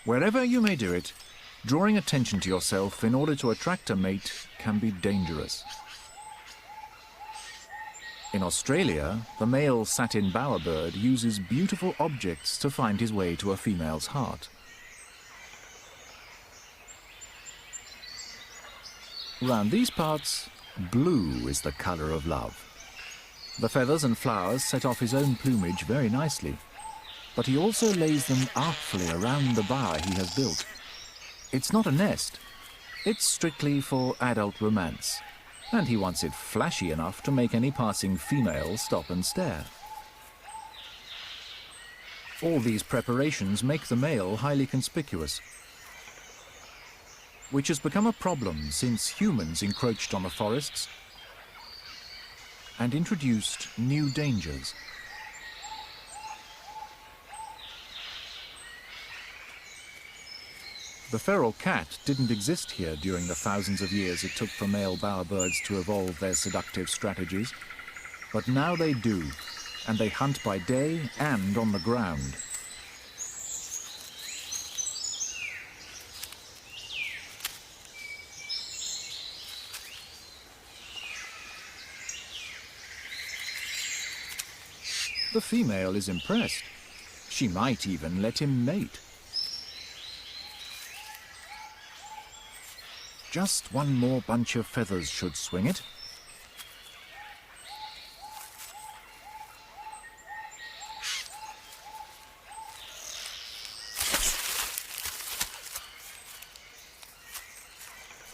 Wherever you may do it, drawing attention to yourself in order to attract a mate can be dangerous. In Australia, the male satin bowerbird uses beautiful objects to find his way to a female's heart. Round these parts, blue is the colour of love. The feathers and flowers set off his own plumage very nicely, but he also lays them artfully around the bower he has built. It's not a nest, it's strictly for adult romance, and he wants it flashy enough to make any passing female stop and stare. All these preparations make the male highly conspicuous, which has become a problem since humans encroached on the forests and introduced new dangers. The feral cat didn't exist here during the thousands of years it took for male bowerbirds to evolve their seductive strategies, but now they do, and they hunt by day and on the ground. The female is impressed. She might even let him mate. Just one more bunch of feathers should swing it.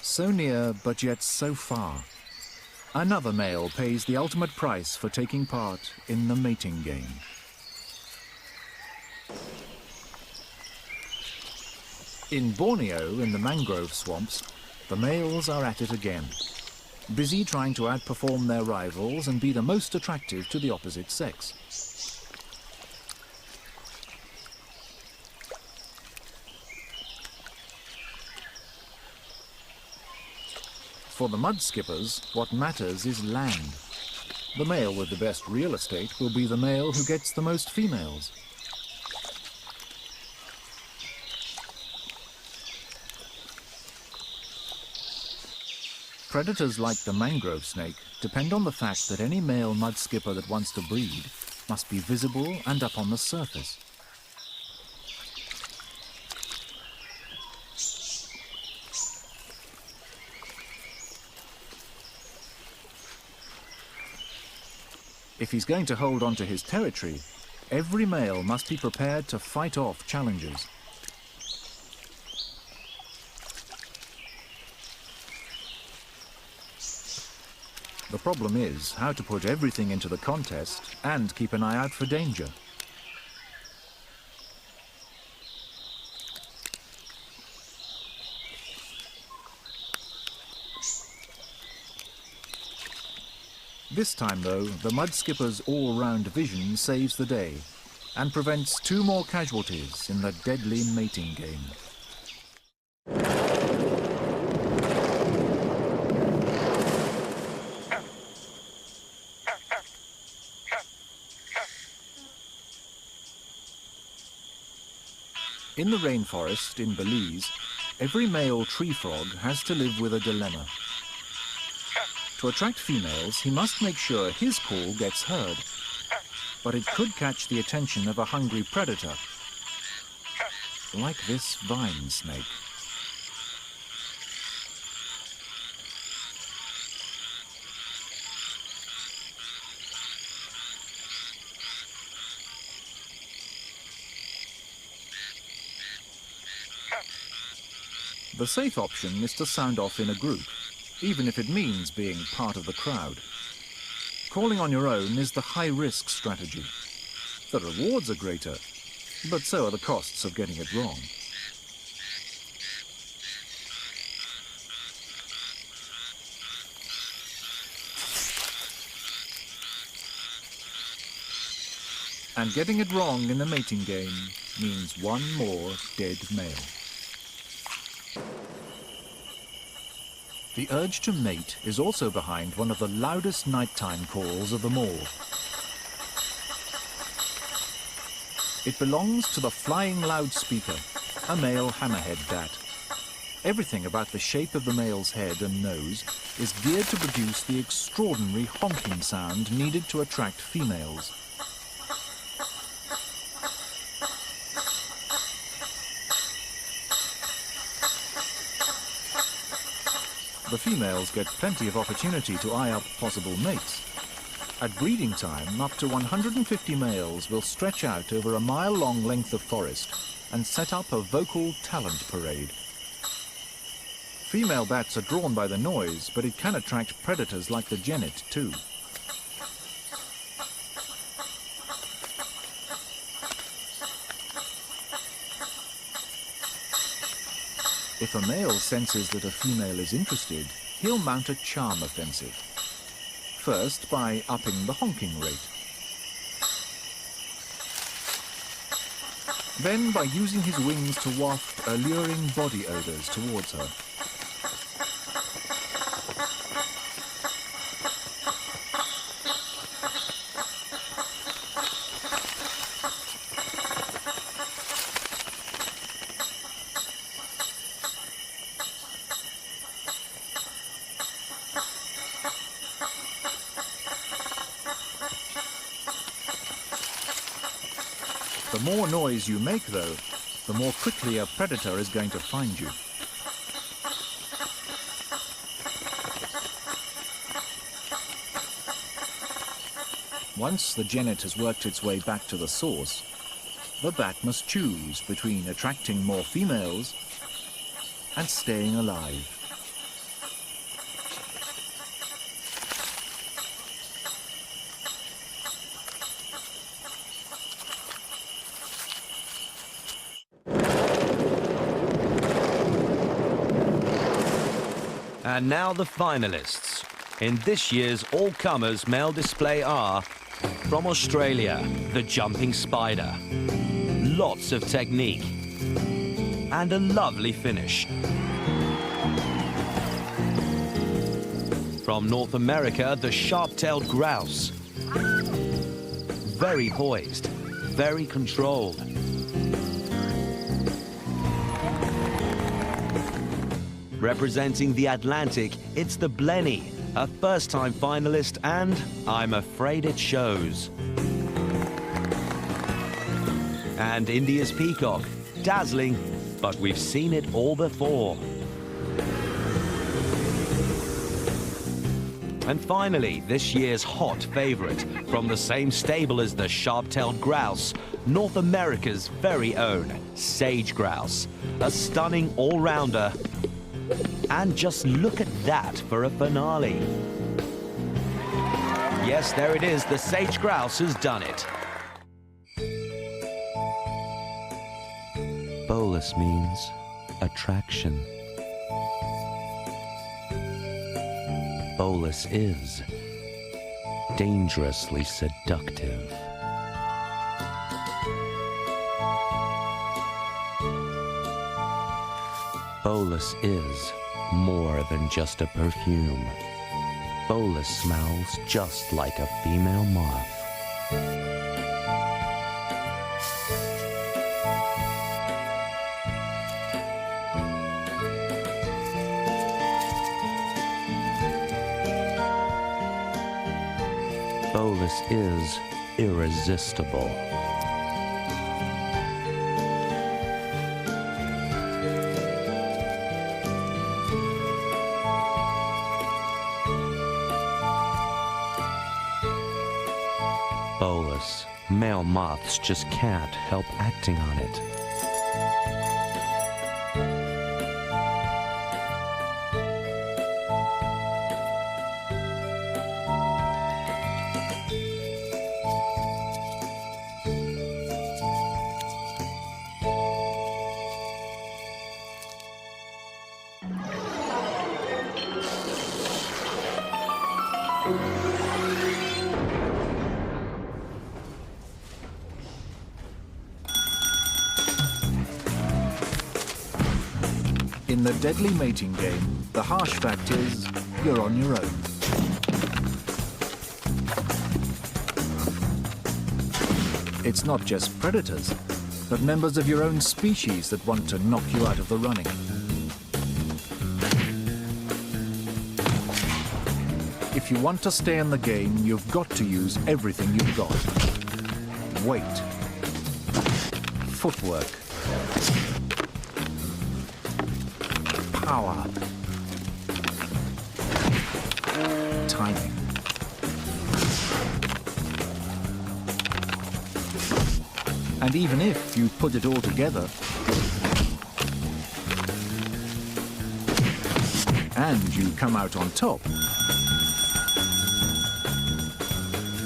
So near, but yet so far. Another male pays the ultimate price for taking part in the mating game. In Borneo, in the mangrove swamps, the males are at it again, busy trying to outperform their rivals and be the most attractive to the opposite sex. For the mud skippers, what matters is land. The male with the best real estate will be the male who gets the most females. Predators like the mangrove snake depend on the fact that any male mud skipper that wants to breed must be visible and up on the surface. If he's going to hold on to his territory, every male must be prepared to fight off challengers. The problem is how to put everything into the contest and keep an eye out for danger. This time, though, the mud skipper's all-round vision saves the day and prevents 2 more casualties in the deadly mating game. In the rainforest in Belize, every male tree frog has to live with a dilemma. To attract females, he must make sure his call gets heard, but it could catch the attention of a hungry predator, like this vine snake. The safe option is to sound off in a group, even if it means being part of the crowd. Calling on your own is the high-risk strategy. The rewards are greater, but so are the costs of getting it wrong. And getting it wrong in the mating game means one more dead male. The urge to mate is also behind one of the loudest nighttime calls of them all. It belongs to the flying loudspeaker, a male hammerhead bat. Everything about the shape of the male's head and nose is geared to produce the extraordinary honking sound needed to attract females. The females get plenty of opportunity to eye up possible mates. At breeding time, up to 150 males will stretch out over a mile-long length of forest and set up a vocal talent parade. Female bats are drawn by the noise, but it can attract predators like the genet too. If a male senses that a female is interested, he'll mount a charm offensive. First, by upping the honking rate. Then by using his wings to waft alluring body odors towards her. The more noise you make, though, the more quickly a predator is going to find you. Once the genet has worked its way back to the source, the bat must choose between attracting more females and staying alive. And now the finalists. In this year's all-comers male display are, from Australia, the jumping spider. Lots of technique. And a lovely finish. From North America, the sharp-tailed grouse. Very poised, very controlled. Representing the Atlantic, it's the blenny, a first-time finalist, and I'm afraid it shows. And India's peacock, dazzling, but we've seen it all before. And finally, this year's hot favorite, from the same stable as the sharp-tailed grouse, North America's very own sage grouse, a stunning all-rounder. And just look at that for a finale. Yes, there it is, the sage grouse has done it. Bolus means attraction. Bolus is dangerously seductive. Bolus is more than just a perfume. Bolus smells just like a female moth. Bolus is irresistible. Bolus, male moths just can't help acting on it. In the deadly mating game, the harsh fact is, you're on your own. It's not just predators. but members of your own species that want to knock you out of the running. If you want to stay in the game, you've got to use everything you've got. Weight, footwork, power, timing. And even if you put it all together, and you come out on top,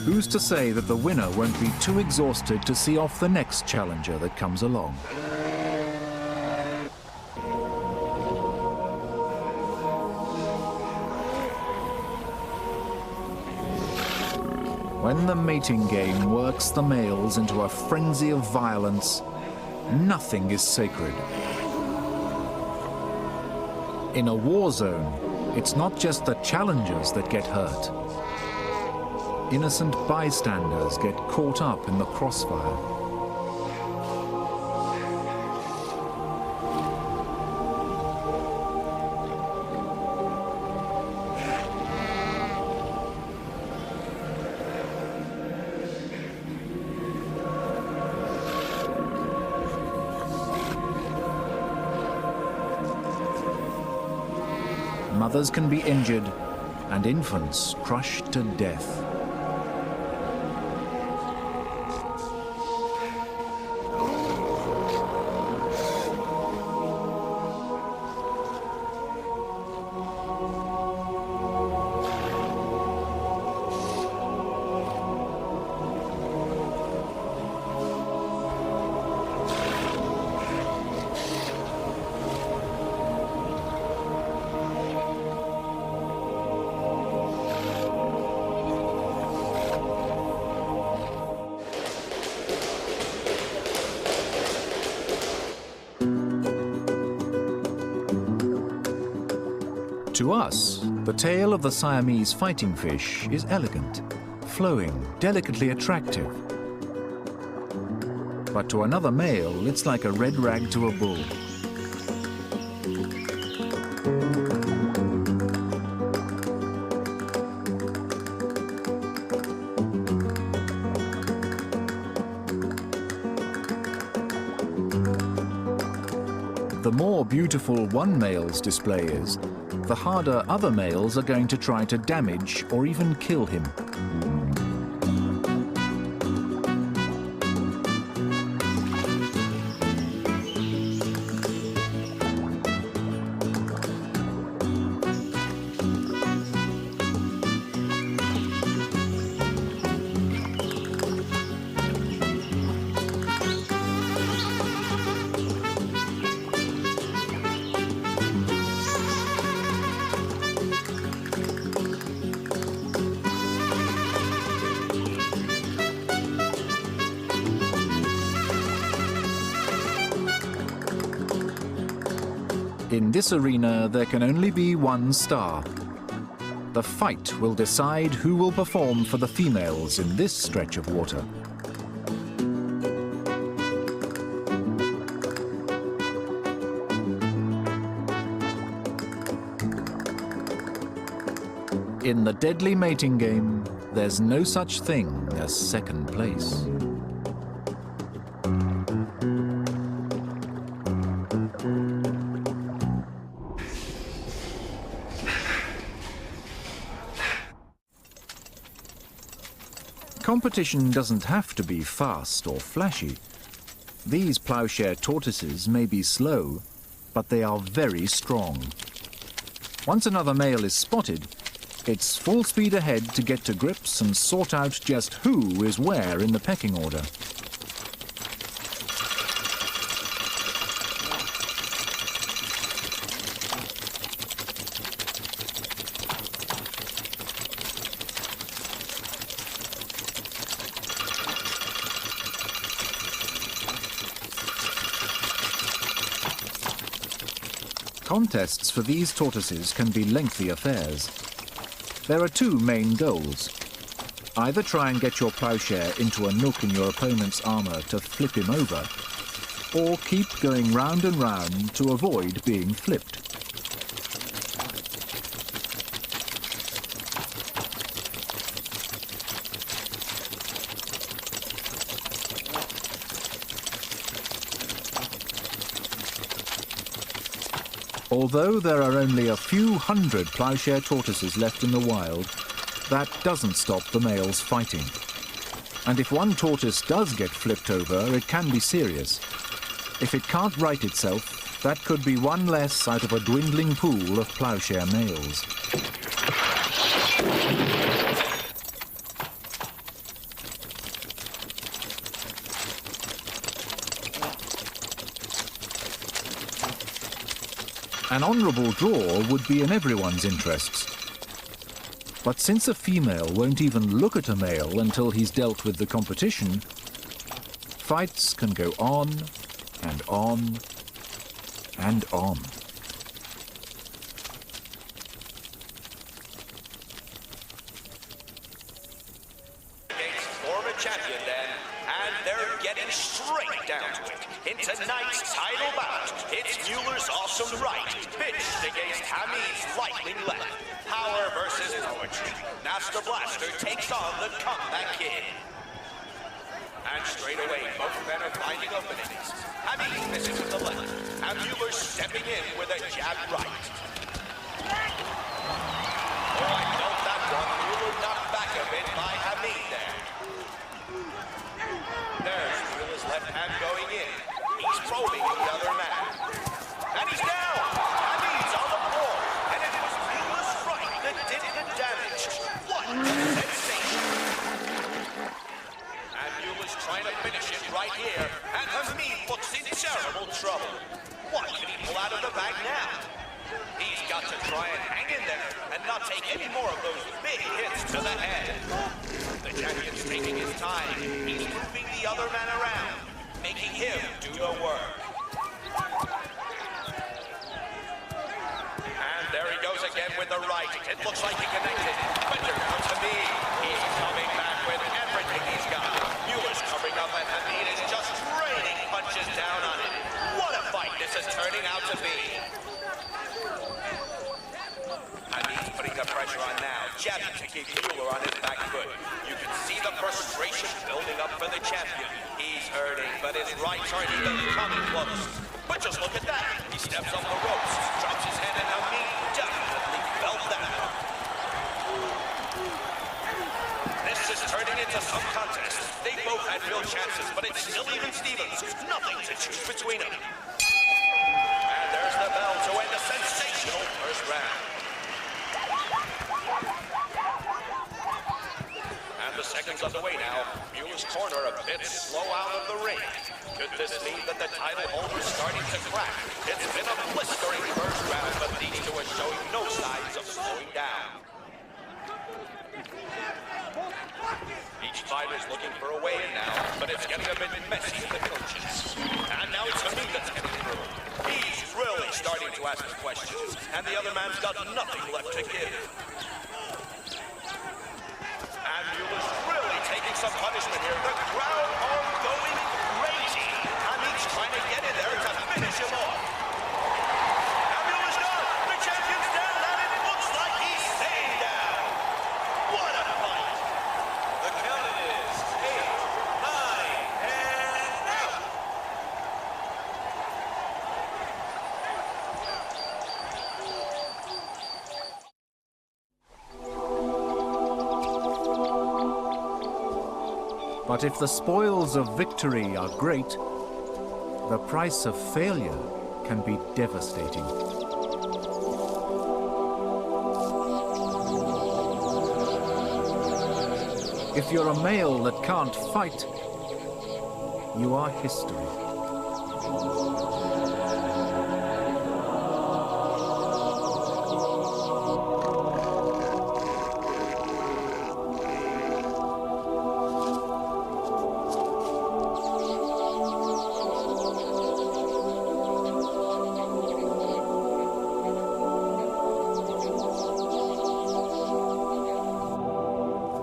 who's to say that the winner won't be too exhausted to see off the next challenger that comes along? When the mating game works the males into a frenzy of violence, nothing is sacred. In a war zone, it's not just the challengers that get hurt. Innocent bystanders get caught up in the crossfire. Mothers can be injured and infants crushed to death. To us, the tail of the Siamese fighting fish is elegant, flowing, delicately attractive. But to another male, it's like a red rag to a bull. The more beautiful one male's display is, the harder other males are going to try to damage or even kill him. In this arena, there can only be one star. The fight will decide who will perform for the females in this stretch of water. In the deadly mating game, there's no such thing as second place. Competition doesn't have to be fast or flashy. These ploughshare tortoises may be slow, but they are very strong. Once another male is spotted, it's full speed ahead to get to grips and sort out just who is where in the pecking order. Contests for these tortoises can be lengthy affairs. There are two main goals. Either try and get your ploughshare into a nook in your opponent's armour to flip him over, or keep going round and round to avoid being flipped. Although there are only a few hundred ploughshare tortoises left in the wild, that doesn't stop the males fighting. And if one tortoise does get flipped over, it can be serious. If it can't right itself, that could be one less out of a dwindling pool of ploughshare males. An honourable draw would be in everyone's interests. But since a female won't even look at a male until he's dealt with the competition, fights can go on and on and on. Against former champion then, and they're getting straight down to it. In tonight's title bout, it's Mueller's awesome right, pitched against Hamid's lightning left. Power versus poetry. Master Blaster takes on the comeback kid. And straight away, both men are finding openings. Hamid misses with the left, and Mueller stepping in with a jab right. Oh, I felt that one. Mueller knocked back a bit by Hamid there. There's Mueller's left hand going in. He's probing the other man. And he's down! Hamid's on the floor. And it was Mueller's right that did the damage. What a sensation! And Mueller's trying to finish it right here. And Hamid looks in terrible trouble. What can he pull out of the bag now? He's got to try and hang in there and not take any more of those big hits to the head. The champion's taking his time. He's moving the other man around, making him do the work. And there he goes again with the right. It looks like he connected. But here comes Hamid. He's coming back with everything he's got. Mueller's covering up and Hamid is just raining punches down on it. What a fight this is turning out to be. Hamid's putting the pressure on now, jabbing to keep Mueller on his back foot. You can see the frustration building up for the champion. He's hurting, but his rights aren't even coming close. But just look at that. He steps up the ropes, drops his head, and Hamid definitely felt that. This is turning into some contest. They both had real chances, but it's still even Stevens. Nothing to choose between them. And there's the bell to end a sensational first round. And the second's underway now. Mueller's corner a bit slow out of the ring. Could this mean that the title holder's starting to crack? It's been a blistering first round, but these two are showing no signs of slowing down. Each fighter's looking for a way in now, but it's getting a bit messy in the clinches. And now it's Hamid that's getting through. He's really starting to ask questions, and the other man's got nothing left to give. And Mueller's really taking some punishment here. The crowd are going crazy. Hamid's trying to get in there to finish him off. Now Mueller's down. The champion's down, and it looks like he's staying down. What a fight. The count is 8, 9, and out. But if the spoils of victory are great, the price of failure can be devastating. If you're a male that can't fight, you are history.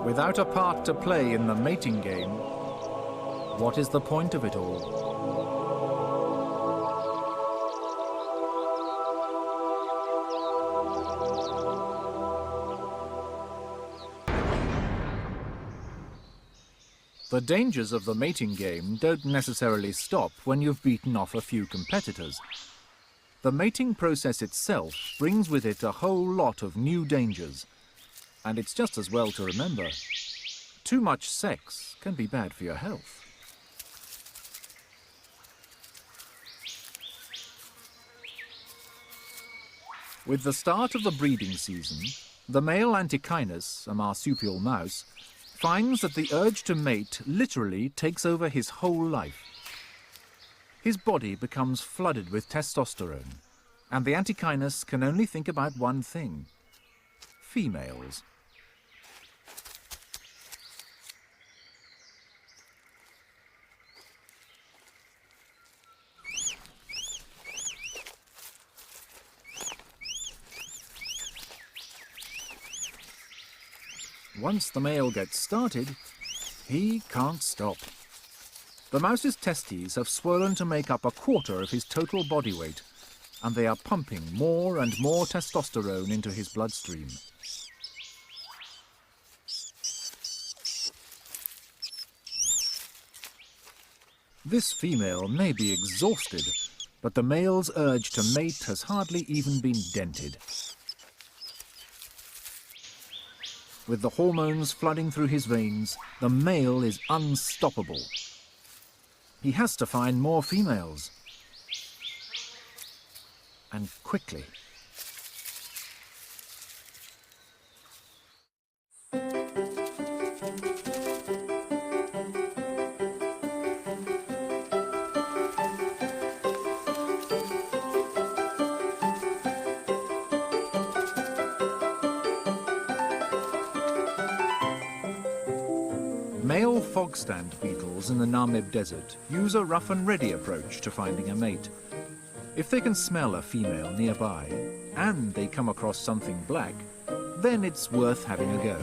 Without a part to play in the mating game, what is the point of it all? The dangers of the mating game don't necessarily stop when you've beaten off a few competitors. The mating process itself brings with it a whole lot of new dangers. And it's just as well to remember, too much sex can be bad for your health. With the start of the breeding season, the male Antechinus, a marsupial mouse, finds that the urge to mate literally takes over his whole life. His body becomes flooded with testosterone, and the Antechinus can only think about one thing: females. Once the male gets started, he can't stop. The mouse's testes have swollen to make up a quarter of his total body weight, and they are pumping more and more testosterone into his bloodstream. This female may be exhausted, but the male's urge to mate has hardly even been dented. With the hormones flooding through his veins, the male is unstoppable. He has to find more females. And quickly. Male fogstand beetles in the Namib Desert use a rough-and-ready approach to finding a mate. If they can smell a female nearby, and they come across something black, then it's worth having a go.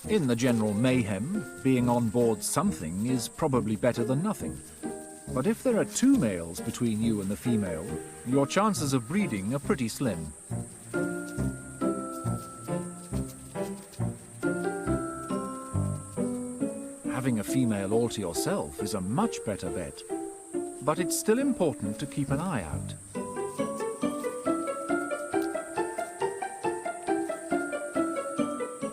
In the general mayhem, being on board something is probably better than nothing. But if there are two males between you and the female, your chances of breeding are pretty slim. Having a female all to yourself is a much better bet. But it's still important to keep an eye out.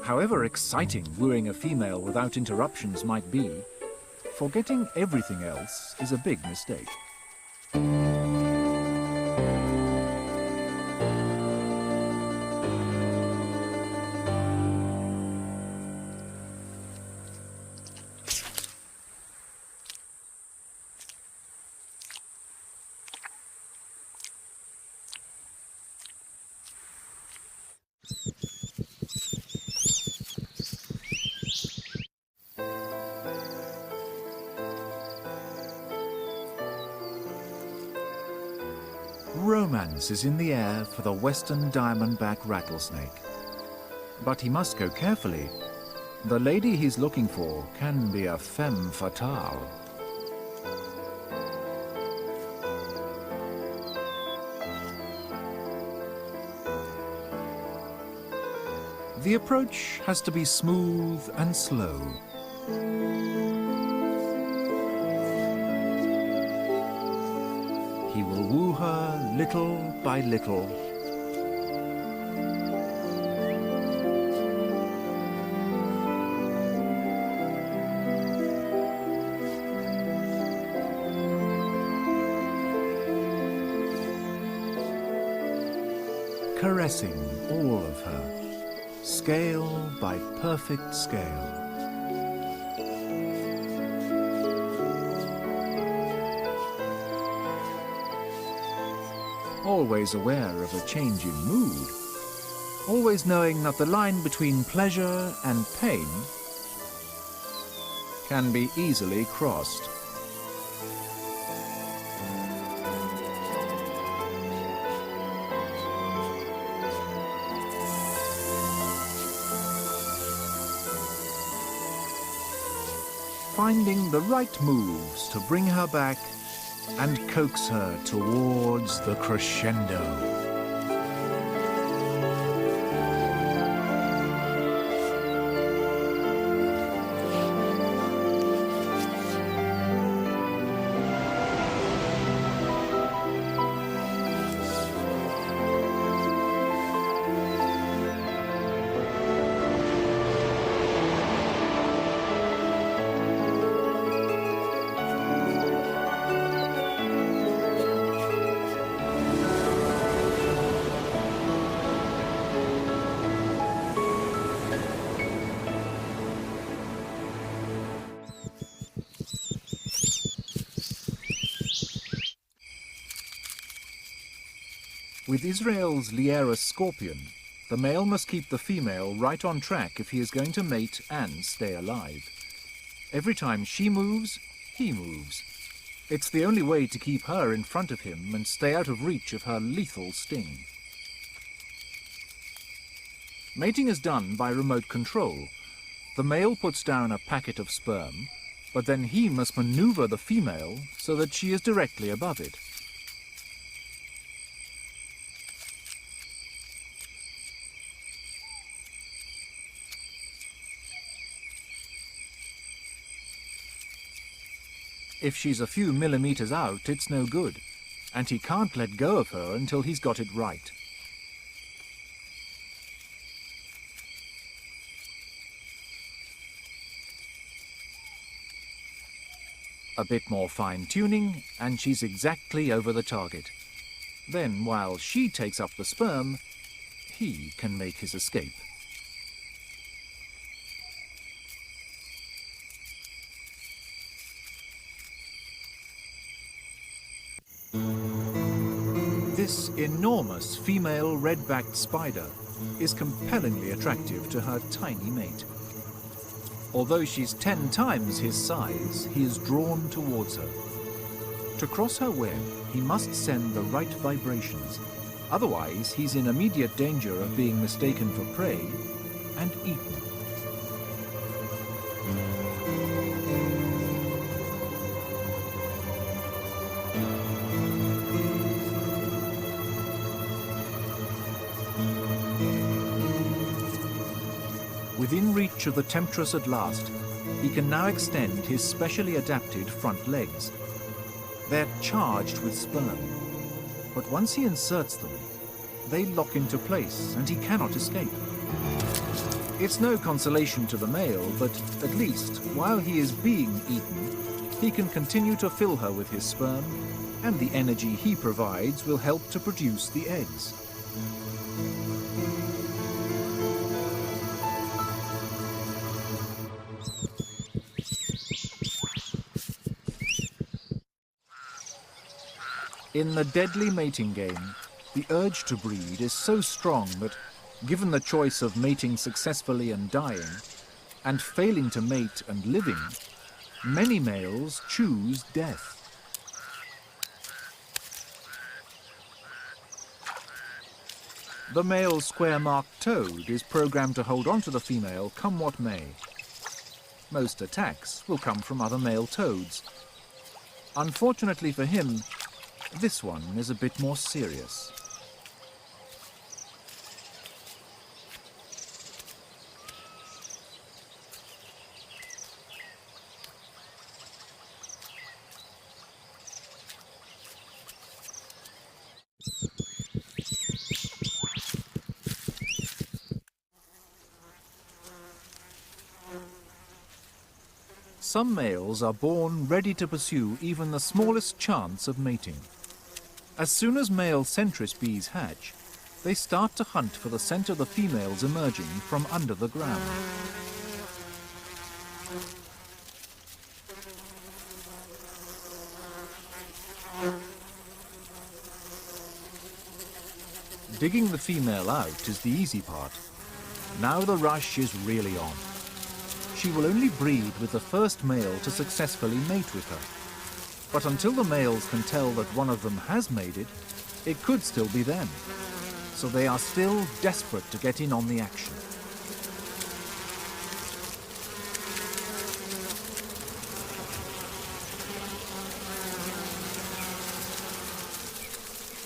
However exciting wooing a female without interruptions might be, forgetting everything else is a big mistake. Romance is in the air for the western diamondback rattlesnake. But he must go carefully. The lady he's looking for can be a femme fatale. The approach has to be smooth and slow. He will woo her little by little. Caressing all of her, scale by perfect scale. Always aware of a change in mood, always knowing that the line between pleasure and pain can be easily crossed. finding the right moves to bring her back and coax her towards the crescendo. With Israel's Lierus scorpion, the male must keep the female right on track if he is going to mate and stay alive. Every time she moves, he moves. It's the only way to keep her in front of him and stay out of reach of her lethal sting. Mating is done by remote control. The male puts down a packet of sperm, but then he must maneuver the female so that she is directly above it. If she's a few millimeters out, it's no good, and he can't let go of her until he's got it right. A bit more fine-tuning, and she's exactly over the target. Then, while she takes up the sperm, he can make his escape. This enormous female red-backed spider is compellingly attractive to her tiny mate. Although she's 10 times his size, he is drawn towards her. To cross her web, he must send the right vibrations. Otherwise, he's in immediate danger of being mistaken for prey and eaten. Within reach of the temptress at last, he can now extend his specially adapted front legs. They're charged with sperm, but once he inserts them, they lock into place and he cannot escape. It's no consolation to the male, but at least, while he is being eaten, he can continue to fill her with his sperm, and the energy he provides will help to produce the eggs. In the deadly mating game, the urge to breed is so strong that, given the choice of mating successfully and dying, and failing to mate and living, many males choose death. The male square-marked toad is programmed to hold on to the female come what may. Most attacks will come from other male toads. Unfortunately for him, this one is a bit more serious. Some males are born ready to pursue even the smallest chance of mating. As soon as male centris bees hatch, they start to hunt for the scent of the females emerging from under the ground. Digging the female out is the easy part. Now the rush is really on. She will only breed with the first male to successfully mate with her. But until the males can tell that one of them has made it, it could still be them. So they are still desperate to get in on the action.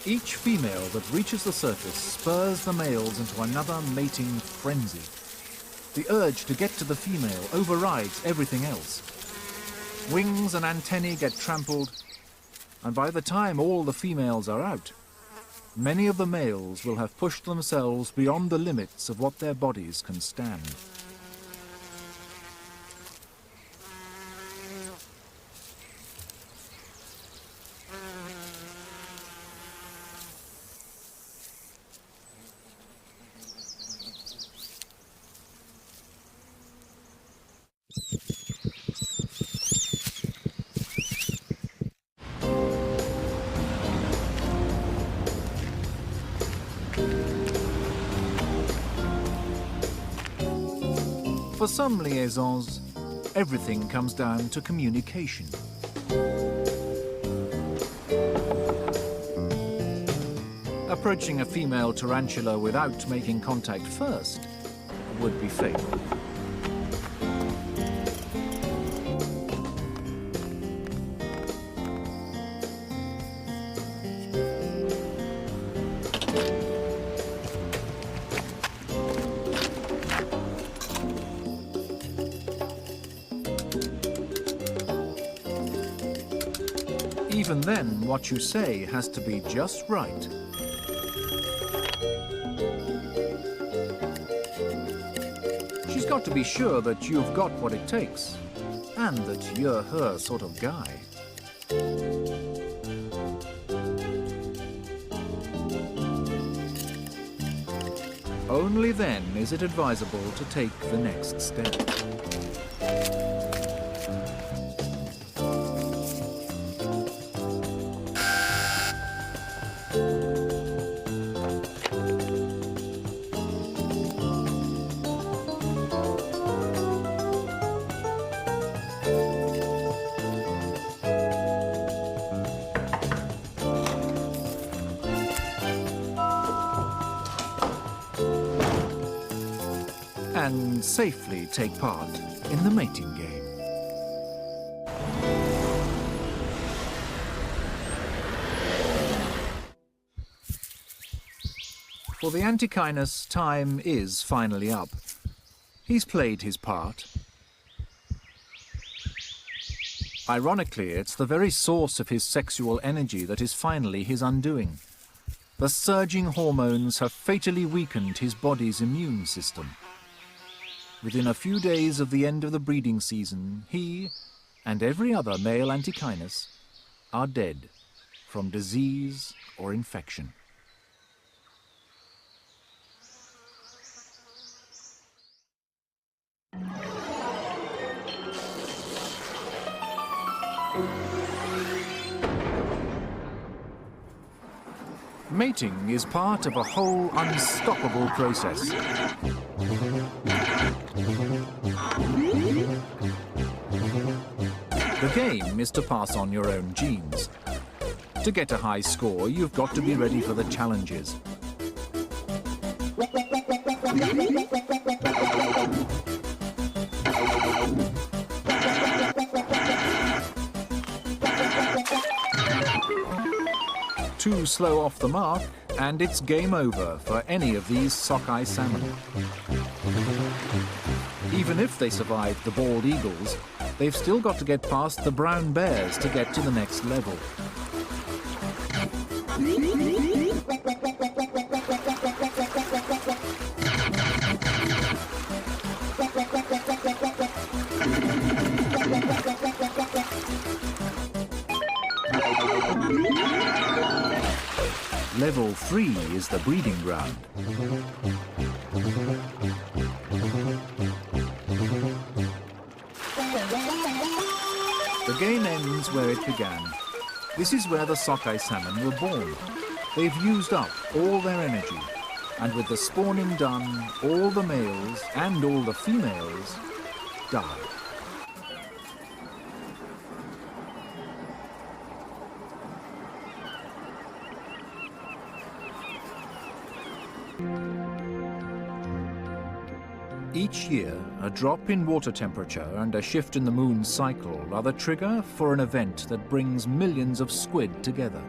Each female that reaches the surface spurs the males into another mating frenzy. The urge to get to the female overrides everything else. Wings and antennae get trampled, and by the time all the females are out, many of the males will have pushed themselves beyond the limits of what their bodies can stand. For some liaisons, everything comes down to communication. Approaching a female tarantula without making contact first would be fatal. Even then, what you say has to be just right. She's got to be sure that you've got what it takes, and that you're her sort of guy. Only then is it advisable to take the next step. And safely take part in the mating game. For the Antechinus, time is finally up. He's played his part. Ironically, it's the very source of his sexual energy that is finally his undoing. The surging hormones have fatally weakened his body's immune system. Within a few days of the end of the breeding season, he and every other male Antechinus are dead from disease or infection. Mating is part of a whole unstoppable process. The game is to pass on your own genes. To get a high score, you've got to be ready for the challenges. Too slow off the mark, and it's game over for any of these sockeye salmon. Even if they survive the bald eagles, they've still got to get past the brown bears to get to the next level. Level 3 is the breeding ground. The game ends where it began. This is where the sockeye salmon were born. They've used up all their energy, and with the spawning done, all the males and all the females die. Each year, a drop in water temperature and a shift in the moon's cycle are the trigger for an event that brings millions of squid together.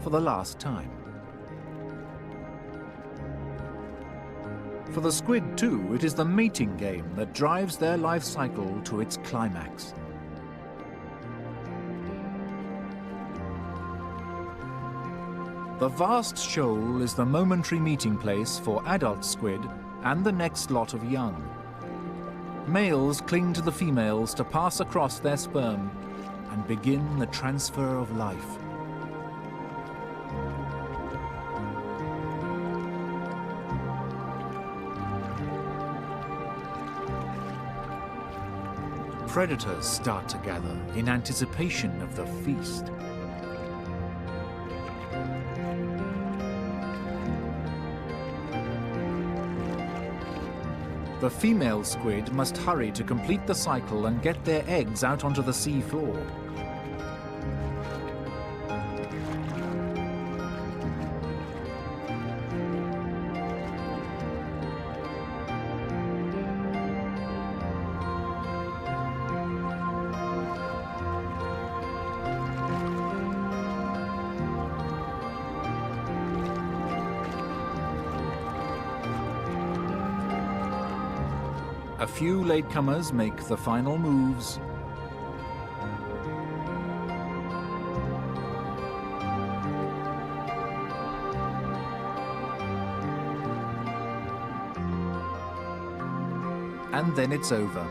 for the last time. For the squid too, it is the mating game that drives their life cycle to its climax. The vast shoal is the momentary meeting place for adult squid and the next lot of young. Males cling to the females to pass across their sperm and begin the transfer of life. Predators start to gather in anticipation of the feast. The female squid must hurry to complete the cycle and get their eggs out onto the sea floor. A few latecomers make the final moves. And then it's over.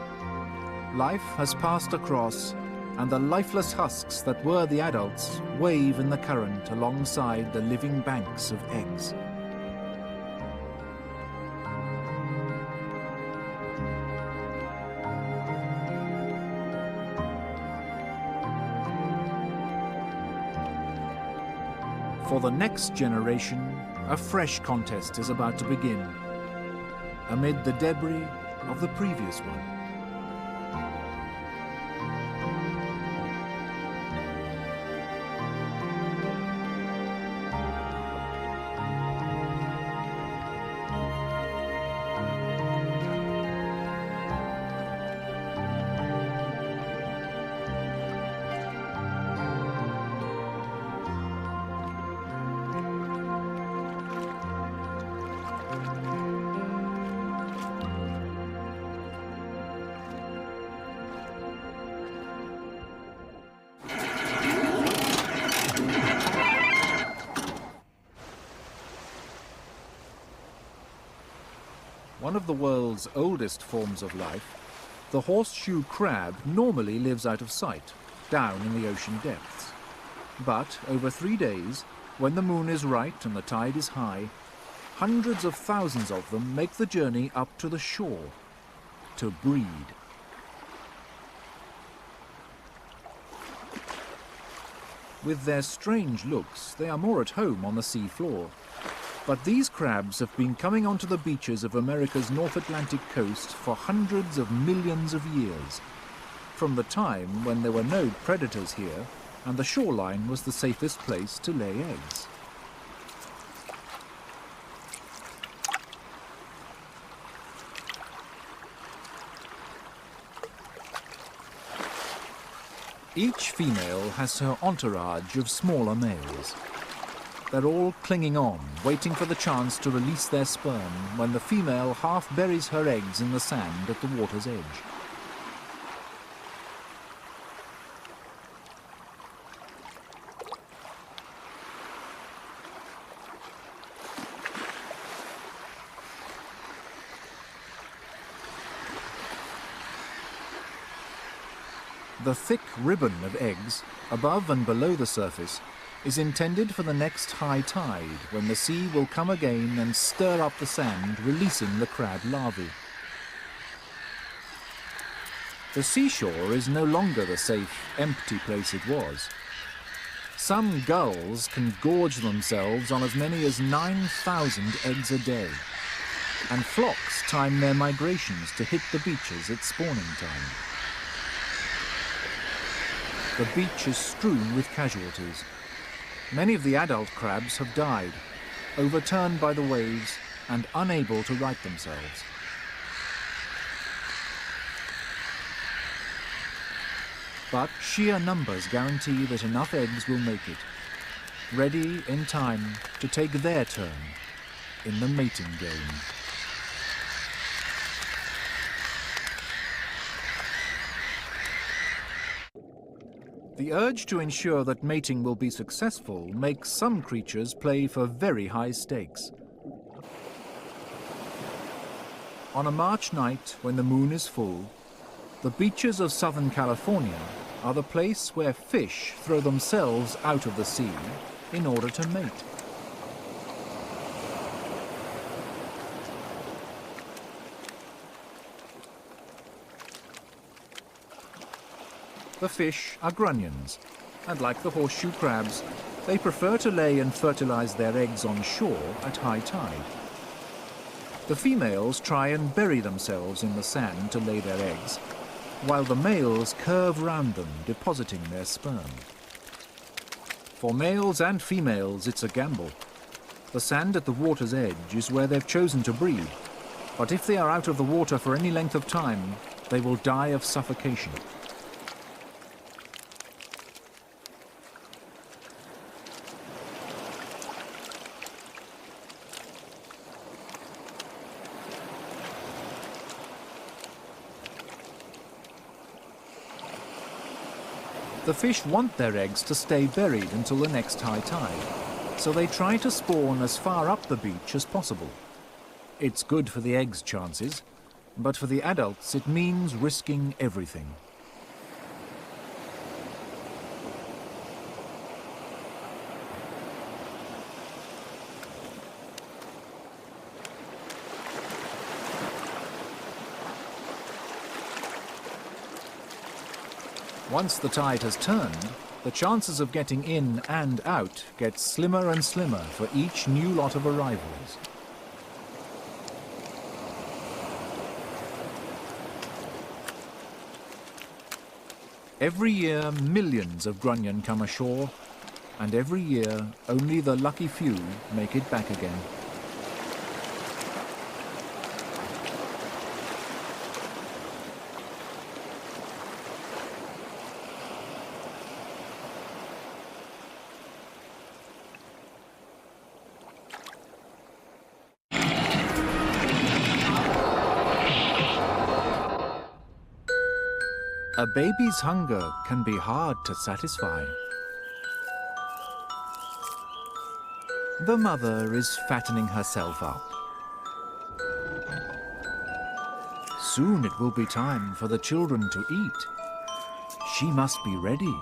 Life has passed across, and the lifeless husks that were the adults wave in the current alongside the living banks of eggs. For the next generation, a fresh contest is about to begin, amid the debris of the previous one. One of the world's oldest forms of life, the horseshoe crab normally lives out of sight, down in the ocean depths. But over 3 days, when the moon is right and the tide is high, hundreds of thousands of them make the journey up to the shore to breed. With their strange looks, they are more at home on the sea floor. But these crabs have been coming onto the beaches of America's North Atlantic coast for hundreds of millions of years, from the time when there were no predators here and the shoreline was the safest place to lay eggs. Each female has her entourage of smaller males. They're all clinging on, waiting for the chance to release their sperm when the female half buries her eggs in the sand at the water's edge. The thick ribbon of eggs, above and below the surface, is intended for the next high tide, when the sea will come again and stir up the sand, releasing the crab larvae. The seashore is no longer the safe, empty place it was. Some gulls can gorge themselves on as many as 9,000 eggs a day, and flocks time their migrations to hit the beaches at spawning time. The beach is strewn with casualties. Many of the adult crabs have died, overturned by the waves and unable to right themselves. But sheer numbers guarantee that enough eggs will make it. ready in time to take their turn in the mating game. The urge to ensure that mating will be successful makes some creatures play for very high stakes. On a March night when the moon is full, the beaches of Southern California are the place where fish throw themselves out of the sea in order to mate. The fish are grunions, and like the horseshoe crabs, they prefer to lay and fertilize their eggs on shore at high tide. The females try and bury themselves in the sand to lay their eggs, while the males curve round them, depositing their sperm. For males and females, it's a gamble. The sand at the water's edge is where they've chosen to breed, but if they are out of the water for any length of time, they will die of suffocation. The fish want their eggs to stay buried until the next high tide, so they try to spawn as far up the beach as possible. It's good for the eggs' chances, but for the adults it means risking everything. Once the tide has turned, the chances of getting in and out get slimmer and slimmer for each new lot of arrivals. Every year, millions of grunion come ashore, and every year, only the lucky few make it back again. A baby's hunger can be hard to satisfy. The mother is fattening herself up. Soon it will be time for the children to eat. She must be ready.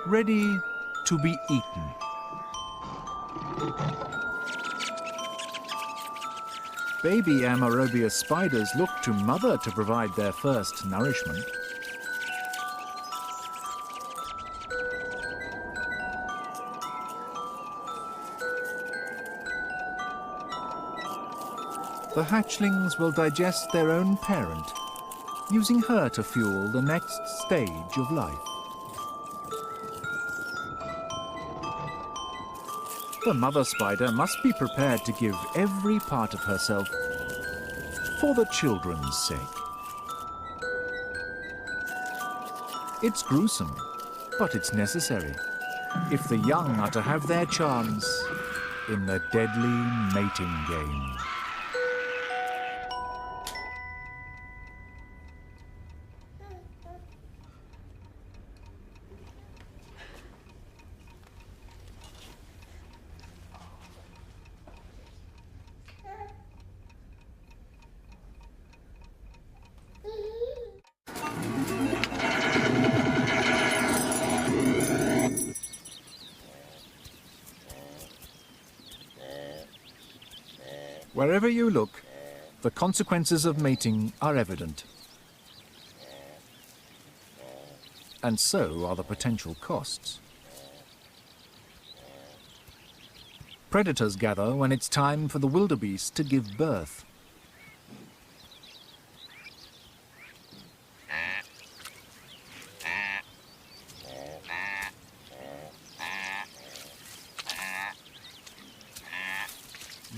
Ready to be eaten. Baby Amarobius spiders look to mother to provide their first nourishment. The hatchlings will digest their own parent, using her to fuel the next stage of life. The mother spider must be prepared to give every part of herself for the children's sake. It's gruesome, but it's necessary if the young are to have their chance in the deadly mating game. Wherever you look, the consequences of mating are evident. And so are the potential costs. Predators gather when it's time for the wildebeest to give birth.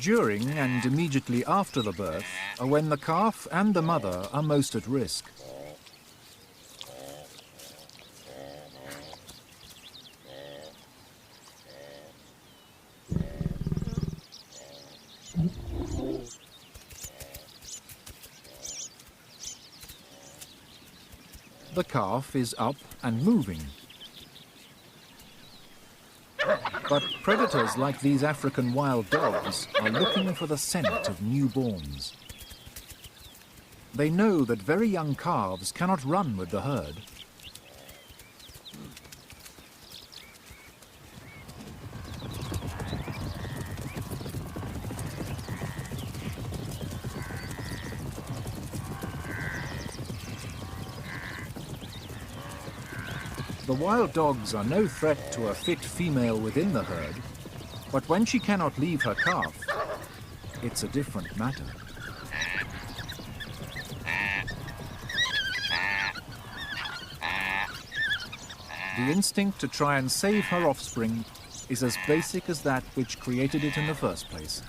During and immediately after the birth are when the calf and the mother are most at risk. The calf is up and moving. But predators like these African wild dogs are looking for the scent of newborns. They know that very young calves cannot run with the herd. The wild dogs are no threat to a fit female within the herd, but when she cannot leave her calf, it's a different matter. The instinct to try and save her offspring is as basic as that which created it in the first place.